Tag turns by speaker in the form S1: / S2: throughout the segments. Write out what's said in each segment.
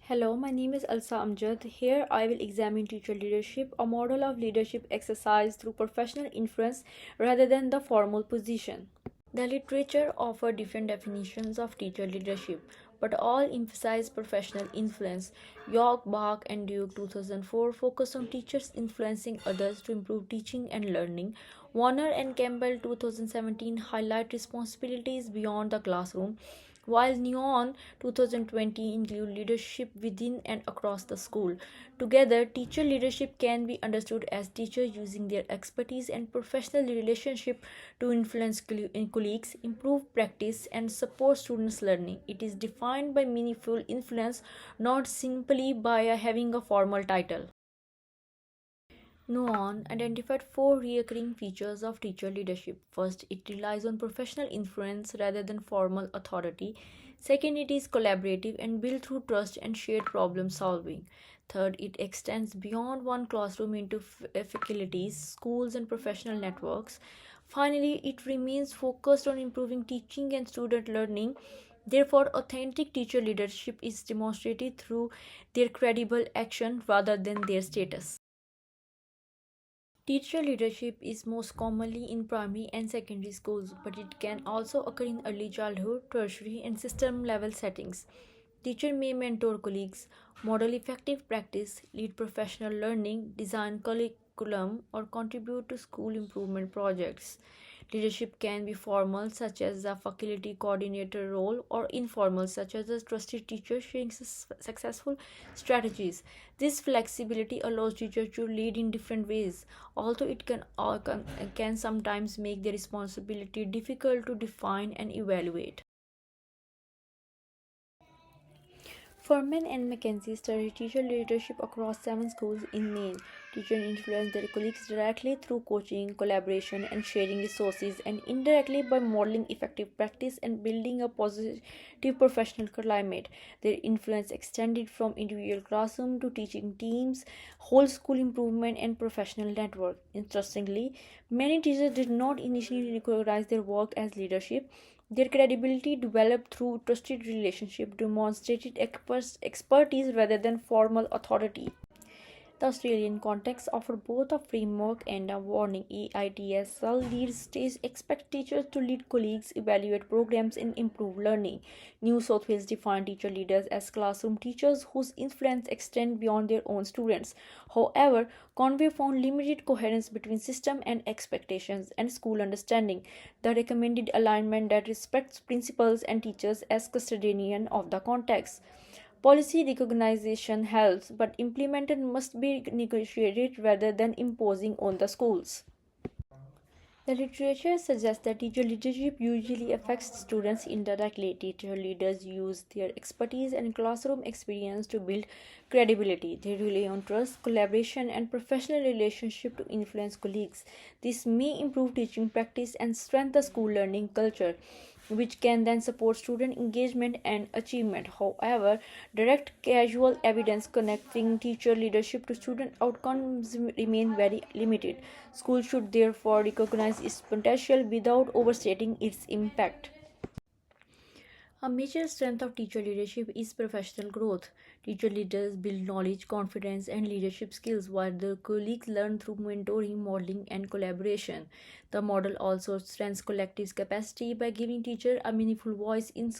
S1: Hello, my name is Alsa Amjad. Here I will examine teacher leadership, a model of leadership exercised through professional influence rather than the formal position. The literature offers different definitions of teacher leadership, but all emphasize professional influence. York, Bach, and Duke 2004 focus on teachers influencing others to improve teaching and learning. Warner and Campbell 2017 highlight responsibilities beyond the classroom, while Neon 2020 include leadership within and across the school. Together, teacher leadership can be understood as teachers using their expertise and professional relationship to influence colleagues, improve practice, and support students' learning. It is defined by meaningful influence, not simply by having a formal title. Nuon identified four recurring features of teacher leadership. First, it relies on professional influence rather than formal authority. Second, it is collaborative and built through trust and shared problem solving. Third, it extends beyond one classroom into faculties, schools, and professional networks. Finally, it remains focused on improving teaching and student learning. Therefore, authentic teacher leadership is demonstrated through their credible action rather than their status. Teacher leadership is most commonly in primary and secondary schools, but it can also occur in early childhood, tertiary, and system level settings. Teacher may mentor colleagues, model effective practice, lead professional learning, design curriculum, or contribute to school improvement projects. Leadership can be formal, such as the faculty coordinator role, or informal, such as a trusted teacher sharing successful strategies. This flexibility allows teachers to lead in different ways, although it can sometimes make the responsibility difficult to define and evaluate. Furman and Mackenzie studied teacher leadership across 7 schools in Maine. Teachers influence their colleagues directly through coaching, collaboration, and sharing resources, and indirectly by modeling effective practice and building a positive professional climate. Their influence extended from individual classroom to teaching teams, whole school improvement, and professional network. Interestingly, many teachers did not initially recognize their work as leadership. Their credibility developed through trusted relationship, demonstrated expertise rather than formal authority. The Australian context offers both a framework and a warning. AITSL leads states expect teachers to lead colleagues, evaluate programs, and improve learning. New South Wales define teacher leaders as classroom teachers whose influence extends beyond their own students. However, Conway found limited coherence between system and expectations and school understanding. The recommended alignment that respects principals and teachers as custodian of the context. Policy recognition helps, but implemented must be negotiated rather than imposing on the schools. The literature suggests that teacher leadership usually affects students indirectly. Teacher leaders use their expertise and classroom experience to build credibility. They rely on trust, collaboration, and professional relationship to influence colleagues. This may improve teaching practice and strengthen the school learning culture, which can then support student engagement and achievement. However, direct causal evidence connecting teacher leadership to student outcomes remain very limited. Schools should therefore recognize its potential without overstating its impact. A major strength of teacher leadership is professional growth. Teacher leaders build knowledge, confidence, and leadership skills while their colleagues learn through mentoring, modeling, and collaboration. The model also strengthens collective capacity by giving teachers a meaningful voice in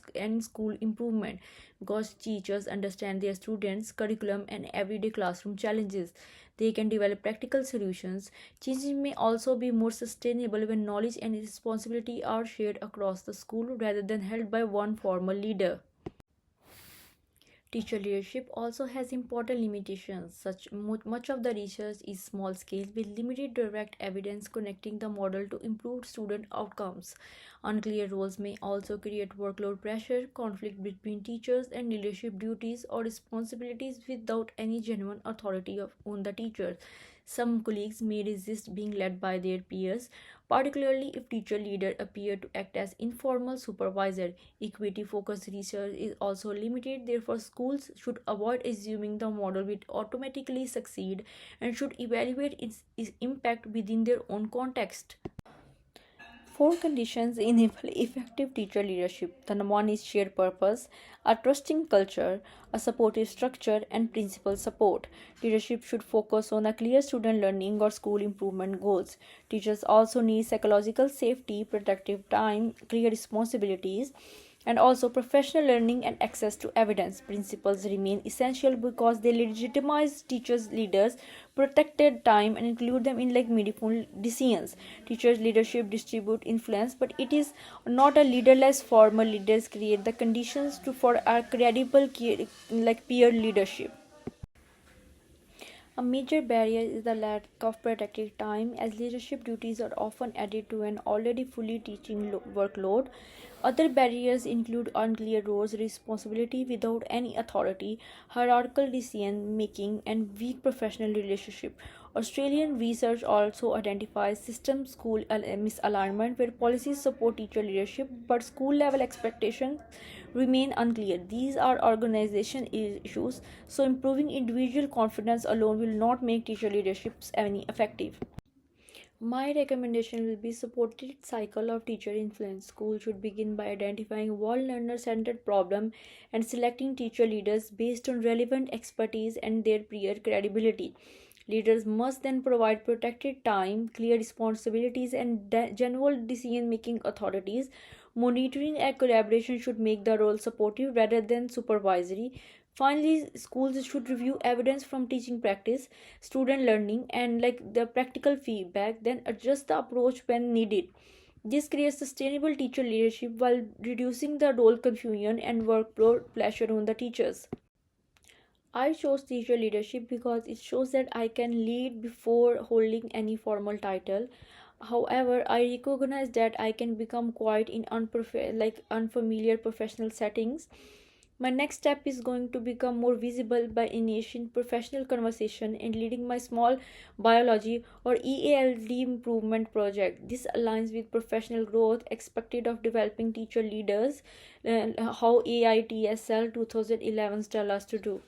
S1: school improvement because teachers understand their students' curriculum and everyday classroom challenges. They can develop practical solutions. Changes may also be more sustainable when knowledge and responsibility are shared across the school rather than held by one formal leader. Teacher leadership also has important limitations. Much of the research is small scale with limited direct evidence connecting the model to improved student outcomes. Unclear roles may also create workload pressure, conflict between teachers and leadership duties or responsibilities without any genuine authority on the teachers. Some colleagues may resist being led by their peers, particularly if teacher leaders appear to act as informal supervisor. Equity focused research is also limited, therefore schools should avoid assuming the model will automatically succeed and should evaluate its impact within their own context. Four conditions enable effective teacher leadership. The one is shared purpose, a trusting culture, a supportive structure, and principal support. Leadership should focus on a clear student learning or school improvement goals. Teachers also need psychological safety, protective time, clear responsibilities, and also professional learning and access to evidence. Principles remain essential because they legitimize teachers leaders, protected time, and include them in like meaningful decisions. Teachers leadership distribute influence, but it is not a leaderless. Formal leaders create the conditions to for a credible peer leadership. A major barrier is the lack of protected time, as leadership duties are often added to an already fully teaching workload. Other barriers include unclear roles, responsibility without any authority, hierarchical decision making, and weak professional relationship. Australian research also identifies system school misalignment where policies support teacher leadership but school level expectations remain unclear. These are organization issues, so improving individual confidence alone will not make teacher leaderships any effective. My recommendation will be supported cycle of teacher influence. School should begin by identifying one learner-centered problem and selecting teacher leaders based on relevant expertise and their peer credibility. Leaders must then provide protected time, clear responsibilities, and general decision-making authorities. Monitoring and collaboration should make the role supportive rather than supervisory. Finally, schools should review evidence from teaching practice, student learning, and like the practical feedback, then adjust the approach when needed. This creates sustainable teacher leadership while reducing the role confusion and workload pressure on the teachers. I chose teacher leadership because it shows that I can lead before holding any formal title. However, I recognize that I can become quiet in unfamiliar professional settings. My next step is going to become more visible by initiating professional conversation and leading my small biology or EALD improvement project. This aligns with professional growth expected of developing teacher leaders and how AITSL 2011 tell us to do.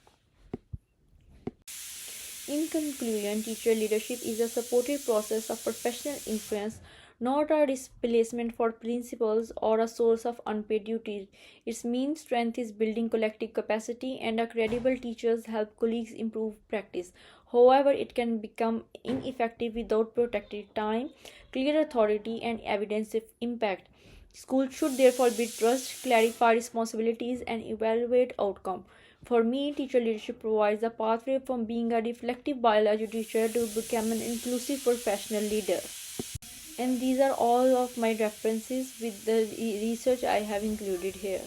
S1: In conclusion, teacher leadership is a supportive process of professional influence, not a displacement for principals or a source of unpaid duties. Its main strength is building collective capacity, and a credible teachers help colleagues improve practice. However, it can become ineffective without protected time, clear authority, and evidence of impact. Schools should therefore be trust, clarify responsibilities, and evaluate outcome. For me, teacher leadership provides a pathway from being a reflective biology teacher to become an inclusive professional leader. And these are all of my references with the research I have included here.